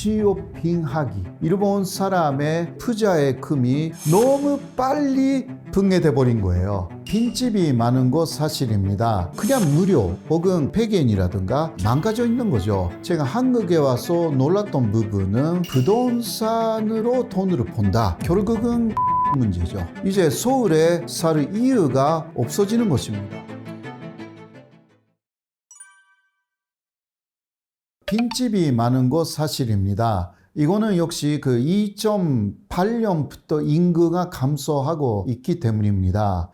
쇼핑하기. 일본 사람의 투자의 금이 너무 빨리 붕괴돼 버린 거예요. 빈집이 많은 거 사실입니다. 그냥 무료 혹은 폐견이라든가 망가져 있는 거죠. 제가 한국에 와서 놀랐던 부분은 부동산으로 돈을 번다. 결국은 문제죠. 이제 서울에 살 이유가 없어지는 것입니다. 빈집이 많은 거 사실입니다. 이거는 역시 그 2008년부터 인구가 감소하고 있기 때문입니다.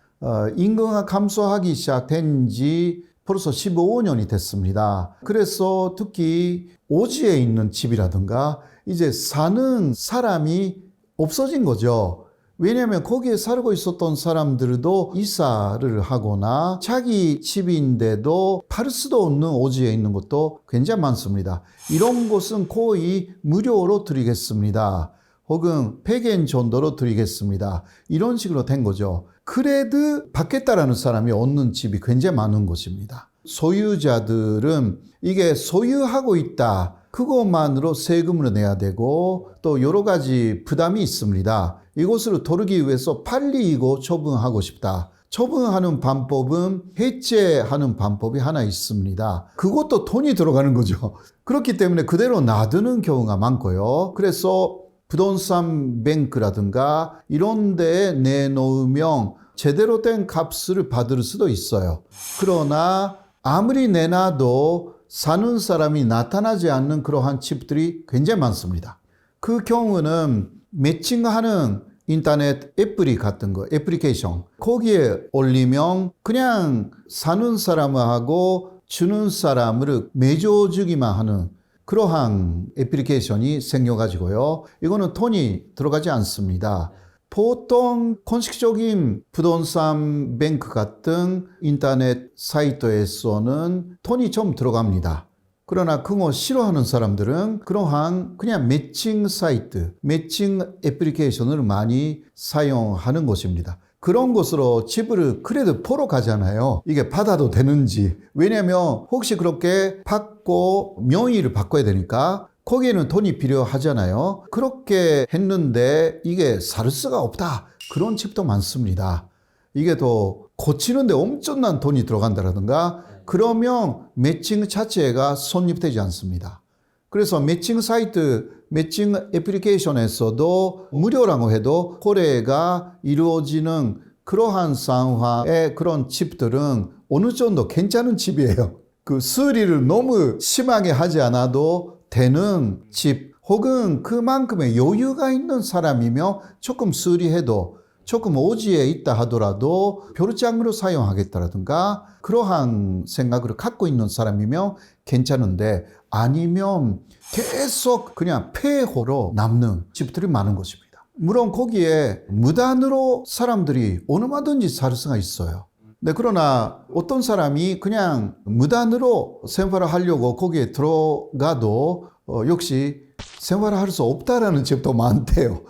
인구가 감소하기 시작된 지 벌써 15년이 됐습니다. 그래서 특히 오지에 있는 집이라든가 이제 사는 사람이 없어진 거죠. 왜냐하면 거기에 살고 있었던 사람들도 이사를 하거나 자기 집인데도 팔 수도 없는 오지에 있는 것도 굉장히 많습니다. 이런 곳은 거의 무료로 드리겠습니다. 혹은 폐견 정도로 드리겠습니다. 이런 식으로 된 거죠. 그래도 받겠다라는 사람이 없는 집이 굉장히 많은 곳입니다. 소유자들은 이게 소유하고 있다. 그것만으로 세금을 내야 되고 또 여러 가지 부담이 있습니다. 이것을 도르기 위해서 빨리 이거 처분하고 싶다. 처분하는 방법은 해체하는 방법이 하나 있습니다. 그것도 돈이 들어가는 거죠. 그렇기 때문에 그대로 놔두는 경우가 많고요. 그래서 부동산 뱅크라든가 이런 데에 내놓으면 제대로 된 값을 받을 수도 있어요. 그러나 아무리 내놔도 사는 사람이 나타나지 않는 그러한 집들이 굉장히 많습니다. 그 경우는 매칭하는 인터넷 애플이 같은 거, 애플리케이션 거기에 올리면 그냥 사는 사람하고 주는 사람을 맺어주기만 하는 그러한 애플리케이션이 생겨가지고요. 이거는 돈이 들어가지 않습니다. 보통 공식적인 부동산 뱅크 같은 인터넷 사이트에서는 돈이 좀 들어갑니다. 그러나 그거 싫어하는 사람들은 그러한 그냥 매칭 사이트, 매칭 애플리케이션을 많이 사용하는 것입니다. 그런 곳으로 집을 그래도 보러 가잖아요. 이게 받아도 되는지. 왜냐하면 혹시 그렇게 받고 명의를 바꿔야 되니까 거기에는 돈이 필요하잖아요. 그렇게 했는데 이게 살 수가 없다. 그런 집도 많습니다. 이게 더 고치는데 엄청난 돈이 들어간다든가 그러면 매칭 자체가 성립되지 않습니다. 그래서 매칭 사이트, 매칭 애플리케이션에서도 무료라고 해도 거래가 이루어지는 그러한 상황의 그런 집들은 어느 정도 괜찮은 집이에요. 그 수리를 너무 심하게 하지 않아도 되는 집 혹은 그만큼의 여유가 있는 사람이며 조금 수리해도 조금 오지에 있다 하더라도 별장으로 사용하겠다라든가 그러한 생각을 갖고 있는 사람이면 괜찮은데 아니면 계속 그냥 폐허로 남는 집들이 많은 것입니다. 물론 거기에 무단으로 사람들이 얼마든지 살 수가 있어요. 네, 그러나 어떤 사람이 그냥 무단으로 생활을 하려고 거기에 들어가도 역시 생활을 할 수 없다라는 집도 많대요.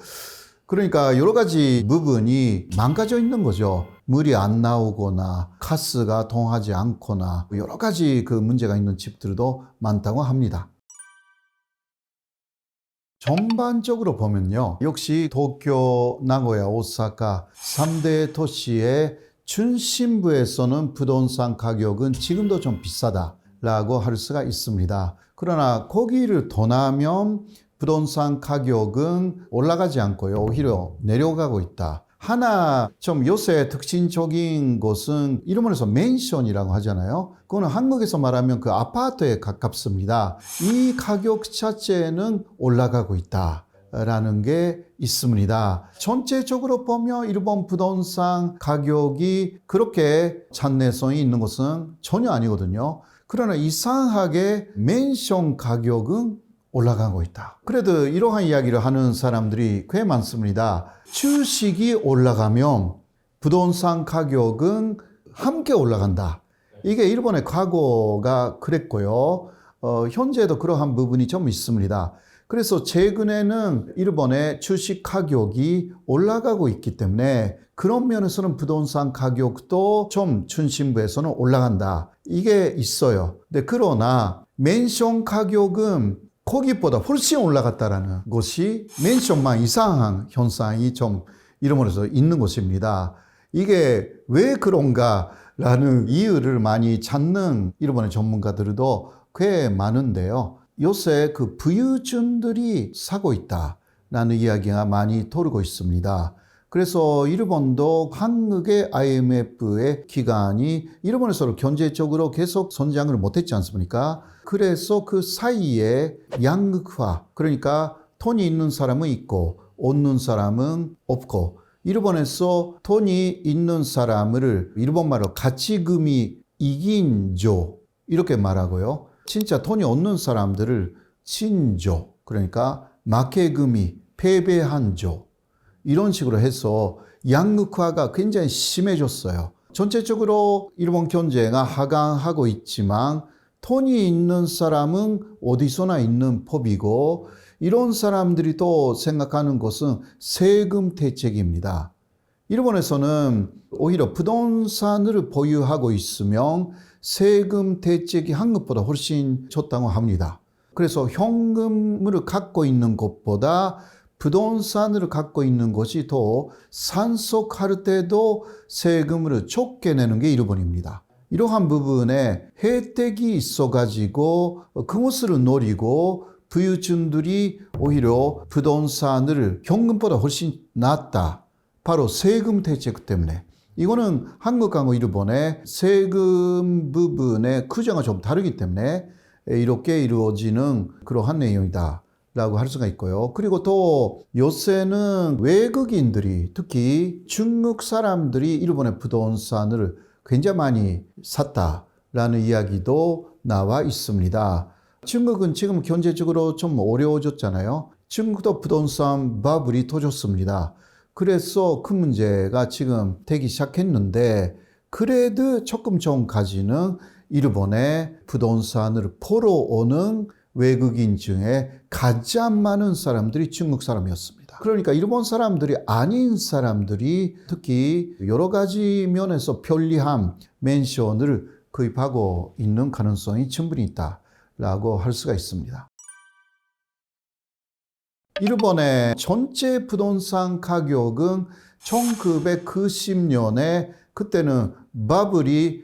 그러니까 여러 가지 부분이 망가져 있는 거죠. 물이 안 나오거나 가스가 통하지 않거나 여러 가지 그 문제가 있는 집들도 많다고 합니다. 전반적으로 보면요. 역시 도쿄, 나고야, 오사카 3대 도시의 중심부에서는 부동산 가격은 지금도 좀 비싸다라고 할 수가 있습니다. 그러나 거기를 떠나면 부동산 가격은 올라가지 않고요. 오히려 내려가고 있다. 하나 좀 요새 특징적인 것은 일본에서 맨션이라고 하잖아요. 그거는 한국에서 말하면 그 아파트에 가깝습니다. 이 가격 자체는 올라가고 있다라는 게 있습니다. 전체적으로 보면 일본 부동산 가격이 그렇게 잔내성이 있는 것은 전혀 아니거든요. 그러나 이상하게 맨션 가격은 올라가고 있다. 그래도 이러한 이야기를 하는 사람들이 꽤 많습니다. 주식이 올라가면 부동산 가격은 함께 올라간다. 이게 일본의 과거가 그랬고요. 현재도 그러한 부분이 좀 있습니다. 그래서 최근에는 일본의 주식 가격이 올라가고 있기 때문에 그런 면에서는 부동산 가격도 좀 중심부에서는 올라간다. 이게 있어요. 근데 그러나 맨션 가격은 거기보다 훨씬 올라갔다라는 것이 맨션만 이상한 현상이 좀 이름으로서 있는 것입니다. 이게 왜 그런가라는 이유를 많이 찾는 일본의 전문가들도 꽤 많은데요. 요새 그 부유층들이 사고 있다라는 이야기가 많이 돌고 있습니다. 그래서 일본도 한국의 IMF의 기간이 일본에서 경제적으로 계속 성장을 못했지 않습니까? 그래서 그 사이에 양극화, 그러니까 돈이 있는 사람은 있고 없는 사람은 없고, 일본에서 돈이 있는 사람을 일본말로 가치금이 이긴조 이렇게 말하고요. 진짜 돈이 없는 사람들을 친조, 그러니까 막해금이 패배한조, 이런 식으로 해서 양극화가 굉장히 심해졌어요. 전체적으로 일본 경제가 하강하고 있지만 돈이 있는 사람은 어디서나 있는 법이고, 이런 사람들이 또 생각하는 것은 세금 대책입니다. 일본에서는 오히려 부동산을 보유하고 있으면 세금 대책이 한국보다 훨씬 좋다고 합니다. 그래서 현금을 갖고 있는 것보다 부동산을 갖고 있는 것이 더 산속할 때도 세금을 적게 내는 게 일본입니다. 이러한 부분에 혜택이 있어가지고 그것을 노리고 부유층들이 오히려 부동산을 현금보다 훨씬 낫다. 바로 세금 대책 때문에. 이거는 한국하고 일본의 세금 부분의 규정이 좀 다르기 때문에 이렇게 이루어지는 그러한 내용이다 라고 할 수가 있고요. 그리고 또 요새는 외국인들이, 특히 중국 사람들이 일본의 부동산을 굉장히 많이 샀다라는 이야기도 나와 있습니다. 중국은 지금 경제적으로 좀 어려워졌잖아요. 중국도 부동산 버블이 터졌습니다. 그래서 그 문제가 지금 되기 시작했는데, 그래도 조금 전까지는 일본의 부동산을 보러 오는 외국인 중에 가장 많은 사람들이 중국 사람이었습니다. 그러니까 일본 사람들이 아닌 사람들이 특히 여러 가지 면에서 편리한 맨션을 구입하고 있는 가능성이 충분히 있다라고 할 수가 있습니다. 일본의 전체 부동산 가격은 1990년에 그때는 바블이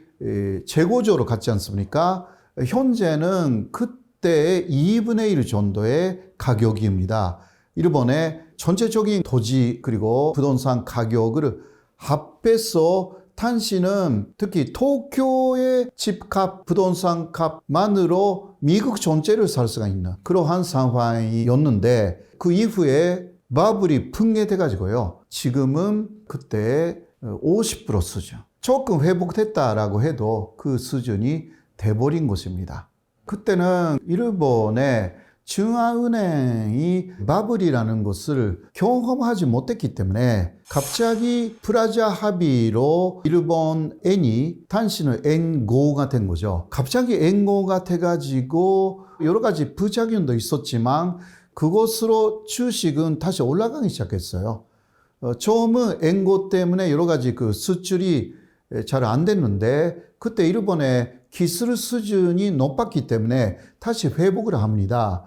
재고적으로 갔지 않습니까? 현재는 그때의 2분의 1 정도의 가격입니다. 일본의 전체적인 토지 그리고 부동산 가격을 합해서 당시는 특히 도쿄의 집값, 부동산 값만으로 미국 전체를 살 수가 있는 그러한 상황이었는데, 그 이후에 바블이 붕괴돼가지고요. 지금은 그때 50% 수준. 조금 회복됐다라고 해도 그 수준이 돼버린 것입니다. 그때는 일본의 중앙은행이 바블이라는 것을 경험하지 못했기 때문에 갑자기 프라자 합의로 일본 엔이 당시는 엔고가 된 거죠. 갑자기 엔고가 돼가지고 여러 가지 부작용도 있었지만 그것으로 주식은 다시 올라가기 시작했어요. 처음은 엔고 때문에 여러 가지 그 수출이 잘 안 됐는데, 그때 일본의 기술 수준이 높았기 때문에 다시 회복을 합니다.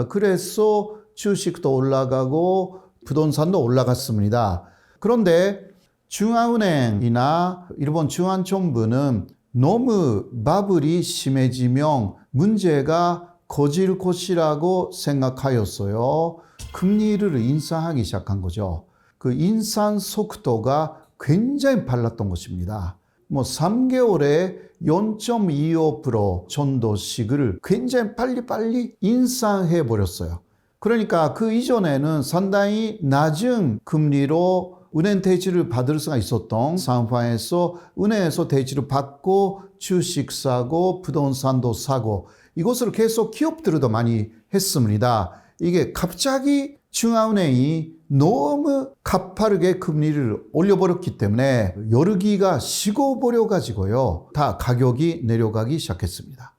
그래서 주식도 올라가고 부동산도 올라갔습니다. 그런데 중앙은행이나 일본 중앙정부는 너무 바블이 심해지면 문제가 커질 것이라고 생각하였어요. 금리를 인상하기 시작한 거죠. 그 인상 속도가 굉장히 빨랐던 것입니다. 3개월에 0.25% 정도씩을 굉장히 빨리빨리 인상해 버렸어요. 그러니까 그 이전에는 상당히 낮은 금리로 은행 대출을 받을 수가 있었던 상황에서 은행에서 대출을 받고 주식 사고 부동산도 사고, 이것을 계속 기업들도 많이 했습니다. 이게 갑자기 중앙은행이 너무 가파르게 금리를 올려버렸기 때문에 여르기가 식어버려가지고요. 다 가격이 내려가기 시작했습니다.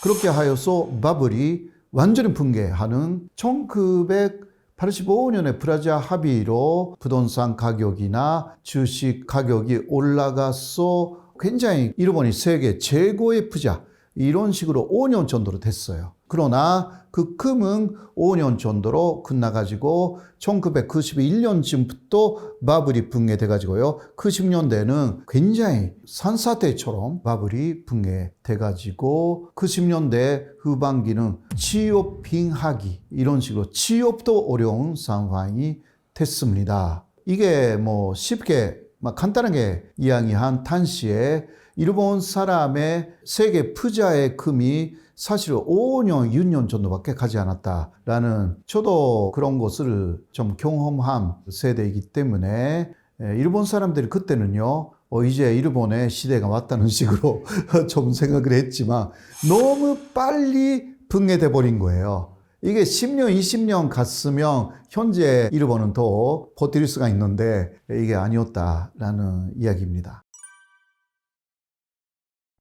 그렇게 하여서 바블이 완전히 붕괴하는 1985년에 프라자 합의로 부동산 가격이나 주식 가격이 올라가서 굉장히 일본이 세계 최고의 부자, 이런 식으로 5년 정도로 됐어요. 그러나 그 금은 5년 정도로 끝나가지고 1991년쯤부터 바벨이 붕괴돼가지고요. 그 10년대는 굉장히 산사태처럼 바벨이 붕괴돼가지고 그 10년대 후반기는 취업 빙하기 이런 식으로 취업도 어려운 상황이 됐습니다. 이게 뭐 쉽게 간단하게 이야기한 당시에 일본 사람의 세계 부자의 금이 사실 5년, 6년 정도밖에 가지 않았다라는 저도 그런 것을 좀 경험한 세대이기 때문에 일본 사람들이 그때는요, 이제 일본의 시대가 왔다는 식으로 좀 생각을 했지만 너무 빨리 붕괴돼 버린 거예요. 이게 10년, 20년 갔으면 현재 일본은 더 버틸 수가 있는데 이게 아니었다라는 이야기입니다.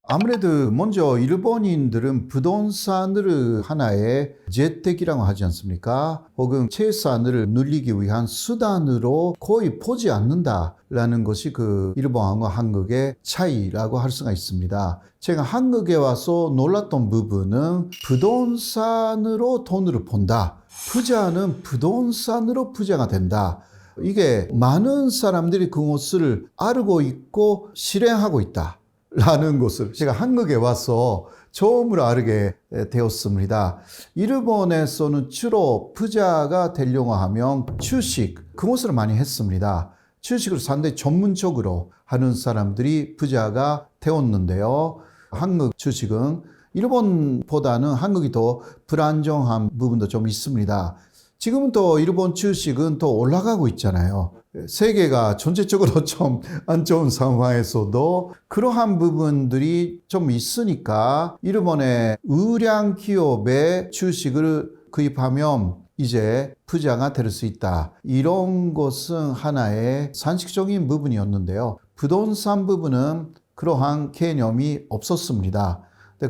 아무래도 먼저 일본인들은 부동산을 하나의 재테크라고 하지 않습니까? 혹은 재산을 늘리기 위한 수단으로 거의 보지 않는다라는 것이 그 일본과 한국의 차이라고 할 수가 있습니다. 제가 한국에 와서 놀랐던 부분은 부동산으로 돈을 번다. 부자는 부동산으로 부자가 된다. 이게 많은 사람들이 그것을 알고 있고 실행하고 있다. 라는 것을 제가 한국에 와서 처음으로 알게 되었습니다. 일본에서는 주로 부자가 되려고 하면 주식, 그것을 많이 했습니다. 주식을 상당히 전문적으로 하는 사람들이 부자가 되었는데요. 한국 주식은 일본보다는 한국이 더 불안정한 부분도 좀 있습니다. 지금은 또 일본 주식은 또 올라가고 있잖아요. 세계가 전체적으로 좀 안 좋은 상황에서도 그러한 부분들이 좀 있으니까 일본의 우량 기업의 주식을 구입하면 이제 부자가 될 수 있다. 이런 것은 하나의 상식적인 부분이었는데요. 부동산 부분은 그러한 개념이 없었습니다.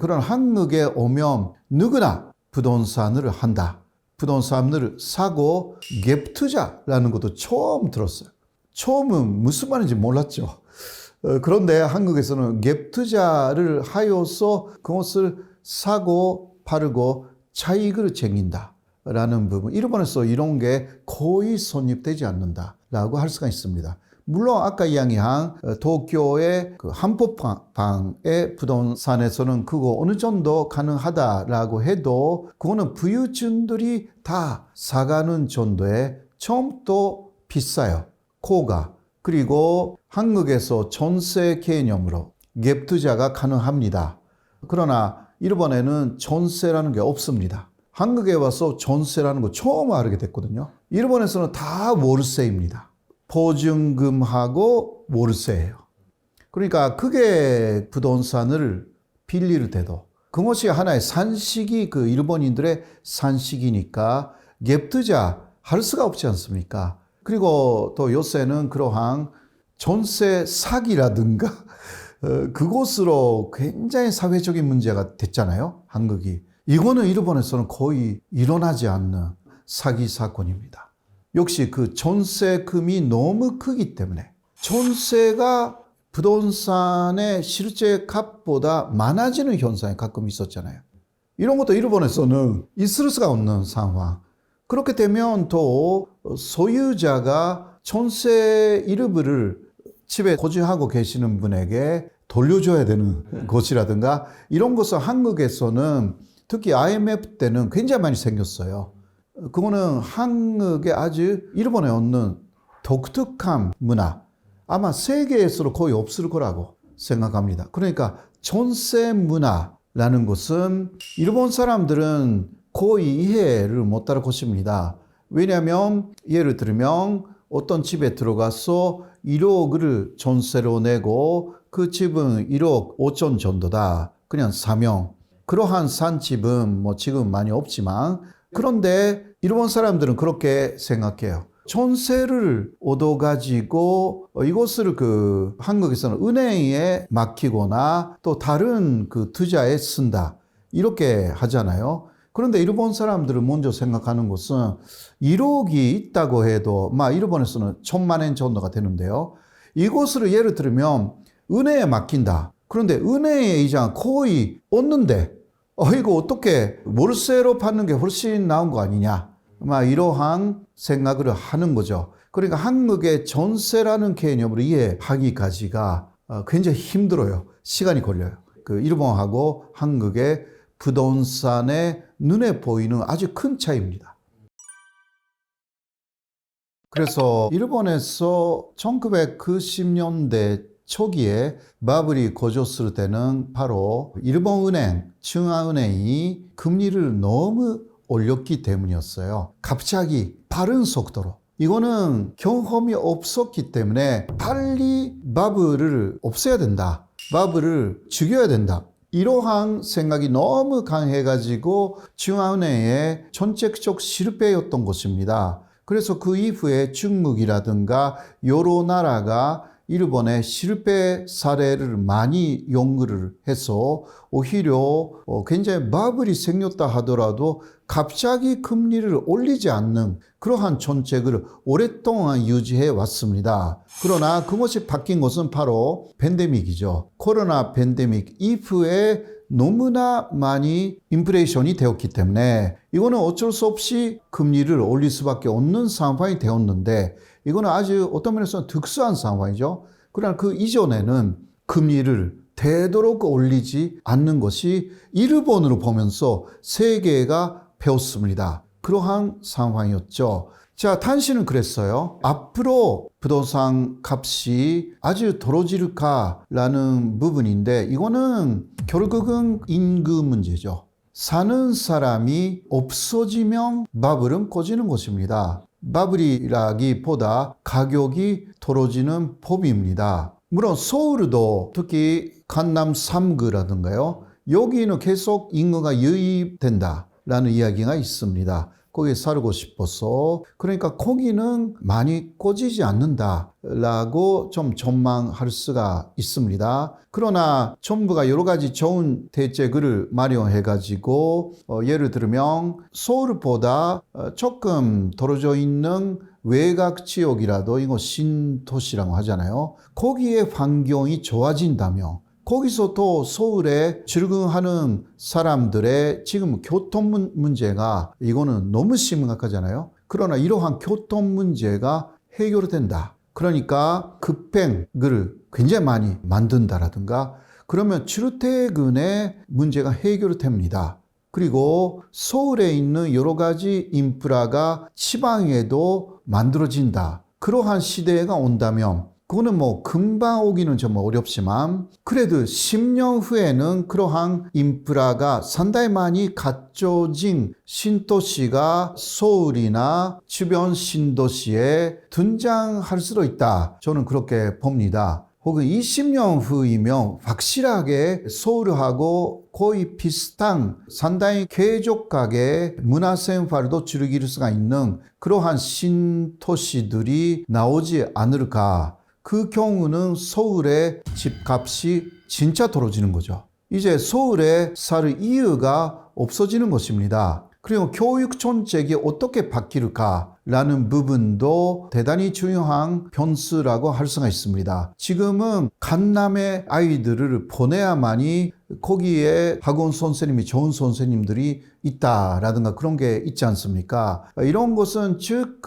그런 한국에 오면 누구나 부동산을 한다. 부동산을 사고 갭 투자라는 것도 처음 들었어요. 처음은 무슨 말인지 몰랐죠. 그런데 한국에서는 갭 투자를 하여서 그것을 사고 파르고 차익을 챙긴다라는 부분. 일본에서 이런 게 거의 성립되지 않는다라고 할 수가 있습니다. 물론 아까 이야기한 도쿄의 그 한복방의 부동산에서는 그거 어느 정도 가능하다라고 해도 그거는 부유층들이 다 사가는 정도의 처음부터 비싸요. 코가. 그리고 한국에서 전세 개념으로 갭 투자가 가능합니다. 그러나 일본에는 전세라는 게 없습니다. 한국에 와서 전세라는 거 처음 알게 됐거든요. 일본에서는 다 월세입니다. 보증금하고 월세예요. 그러니까 크게 부동산을 빌릴 때도 그것이 하나의 산식이 그 일본인들의 산식이니까 갭 투자 할 수가 없지 않습니까? 그리고 또 요새는 그러한 전세 사기라든가 그것으로 굉장히 사회적인 문제가 됐잖아요. 한국이. 이거는 일본에서는 거의 일어나지 않는 사기 사건입니다. 역시 그 전세금이 너무 크기 때문에 전세가 부동산의 실제 값보다 많아지는 현상이 가끔 있었잖아요. 이런 것도 일본에서는 있을 수가 없는 상황. 그렇게 되면 또 소유자가 전세 일부를 집에 거주하고 계시는 분에게 돌려줘야 되는 것이라든가 이런 것을 한국에서는 특히 IMF 때는 굉장히 많이 생겼어요. 그거는 한국에 아주 일본에 없는 독특한 문화, 아마 세계에서 거의 없을 거라고 생각합니다. 그러니까 전세 문화라는 것은 일본 사람들은 거의 이해를 못할 것입니다. 왜냐하면 예를 들면 어떤 집에 들어가서 1억을 전세로 내고 그 집은 1억 5천 정도다. 그냥 사면. 그러한 산 집은 뭐 지금 많이 없지만 그런데 일본 사람들은 그렇게 생각해요. 전세를 얻어가지고 이것을 그 한국에서는 은행에 맡기거나 또 다른 그 투자에 쓴다. 이렇게 하잖아요. 그런데 일본 사람들은 먼저 생각하는 것은 1억이 있다고 해도 막 일본에서는 1,000만 엔 정도가 되는데요. 이것을 예를 들면 은행에 맡긴다. 그런데 은행의 이자는 거의 없는데 이거 어떻게 월세로 받는 게 훨씬 나은 거 아니냐. 이러한 생각을 하는 거죠. 그러니까 한국의 전세라는 개념으로 이해하기까지가 굉장히 힘들어요. 시간이 걸려요. 일본하고 한국의 부동산의 눈에 보이는 아주 큰 차이입니다. 그래서 일본에서 1990년대 초기에 바블이 거졌을 때는 바로 일본은행, 중앙은행이 금리를 너무 올렸기 때문이었어요. 갑자기 빠른 속도로. 이거는 경험이 없었기 때문에 빨리 바블을 없애야 된다. 바블을 죽여야 된다. 이러한 생각이 너무 강해가지고 중앙은행의 정책적 실패였던 것입니다. 그래서 그 이후에 중국이라든가 여러 나라가 일본의 실패 사례를 많이 연구를 해서 오히려 굉장히 바블이 생겼다 하더라도 갑자기 금리를 올리지 않는 그러한 정책을 오랫동안 유지해 왔습니다. 그러나 그것이 바뀐 것은 바로 팬데믹이죠. 코로나 팬데믹 이후에 너무나 많이 인플레이션이 되었기 때문에 이거는 어쩔 수 없이 금리를 올릴 수밖에 없는 상황이 되었는데 이거는 아주 어떤 면에서는 특수한 상황이죠. 그러나 그 이전에는 금리를 되도록 올리지 않는 것이 일본으로 보면서 세계가 배웠습니다. 그러한 상황이었죠. 자, 탄신은 그랬어요. 앞으로 부동산 값이 아주 떨어질까라는 부분인데 이거는 결국은 임금 문제죠. 사는 사람이 없어지면 바블은 꺼지는 것입니다. 바블이라기보다 가격이 떨어지는 법입니다. 물론 서울도 특히 강남 3구라든가요. 여기는 계속 인구가 유입된다라는 이야기가 있습니다. 거기에 살고 싶어서 그러니까 거기는 많이 꺼지지 않는다라고 좀 전망할 수가 있습니다. 그러나 정부가 여러 가지 좋은 대책을 마련해가지고 예를 들면 서울보다 조금 떨어져 있는 외곽 지역이라도 이거 신도시라고 하잖아요. 거기에 환경이 좋아진다면 거기서 또 서울에 출근하는 사람들의 지금 교통 문제가 이거는 너무 심각하잖아요. 그러나 이러한 교통 문제가 해결된다. 그러니까 급행을 굉장히 많이 만든다라든가 그러면 출퇴근의 문제가 해결됩니다. 그리고 서울에 있는 여러 가지 인프라가 지방에도 만들어진다. 그러한 시대가 온다면 그거는 금방 오기는 좀 어렵지만 그래도 10년 후에는 그러한 인프라가 상당히 많이 갖춰진 신도시가 서울이나 주변 신도시에 등장할 수도 있다. 저는 그렇게 봅니다. 혹은 20년 후이면 확실하게 서울하고 거의 비슷한 상당히 쾌적하게 문화생활도 즐길 수가 있는 그러한 신도시들이 나오지 않을까. 그 경우는 서울의 집값이 진짜 떨어지는 거죠. 이제 서울에 살 이유가 없어지는 것입니다. 그리고 교육 정책이 어떻게 바뀔까라는 부분도 대단히 중요한 변수라고 할 수가 있습니다. 지금은 강남의 아이들을 보내야만이 거기에 학원 선생님이 좋은 선생님들이 있다라든가 그런 게 있지 않습니까? 이런 것은 즉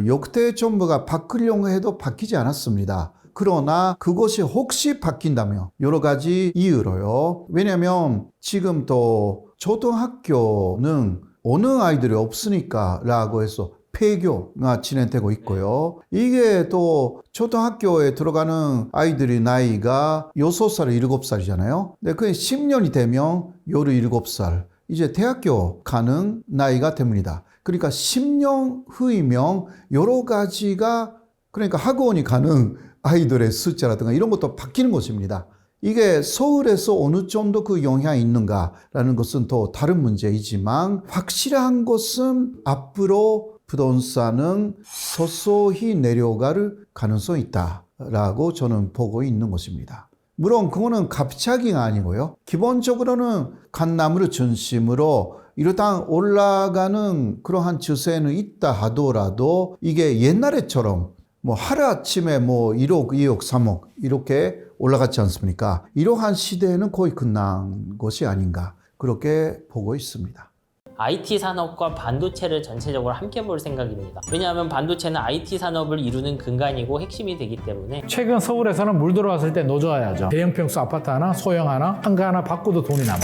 역대 정부가 바꾸려고 해도 바뀌지 않았습니다. 그러나 그것이 혹시 바뀐다면 여러 가지 이유로요. 왜냐하면 지금 또 초등학교는 어느 아이들이 없으니까 라고 해서 폐교가 진행되고 있고요. 이게 또 초등학교에 들어가는 아이들의 나이가 6살, 7살이잖아요. 근데 그게 10년이 되면 17살. 이제 대학교 가는 나이가 됩니다. 그러니까 10년 후이면 여러 가지가 그러니까 학원이 가는 아이들의 숫자라든가 이런 것도 바뀌는 것입니다. 이게 서울에서 어느 정도 그 영향이 있는가라는 것은 또 다른 문제이지만 확실한 것은 앞으로 부동산은 서서히 내려갈 가능성이 있다라고 저는 보고 있는 것입니다. 물론 그거는 갑자기가 아니고요. 기본적으로는 강남을 중심으로 일단 올라가는 그러한 추세는 있다 하더라도 이게 옛날에처럼 하루아침에 1억, 2억, 3억 이렇게 올라갔지 않습니까? 이러한 시대는 거의 끝난 것이 아닌가 그렇게 보고 있습니다. IT 산업과 반도체를 전체적으로 함께 볼 생각입니다. 왜냐하면 반도체는 IT 산업을 이루는 근간이고 핵심이 되기 때문에 최근 서울에서는 물 들어왔을 때 노져야죠. 대형 평수 아파트 하나, 소형 하나, 한가 하나 바꿔도 돈이 남아.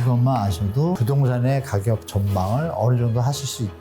이것만 아셔도 부동산의 가격 전망을 어느 정도 하실 수 있다.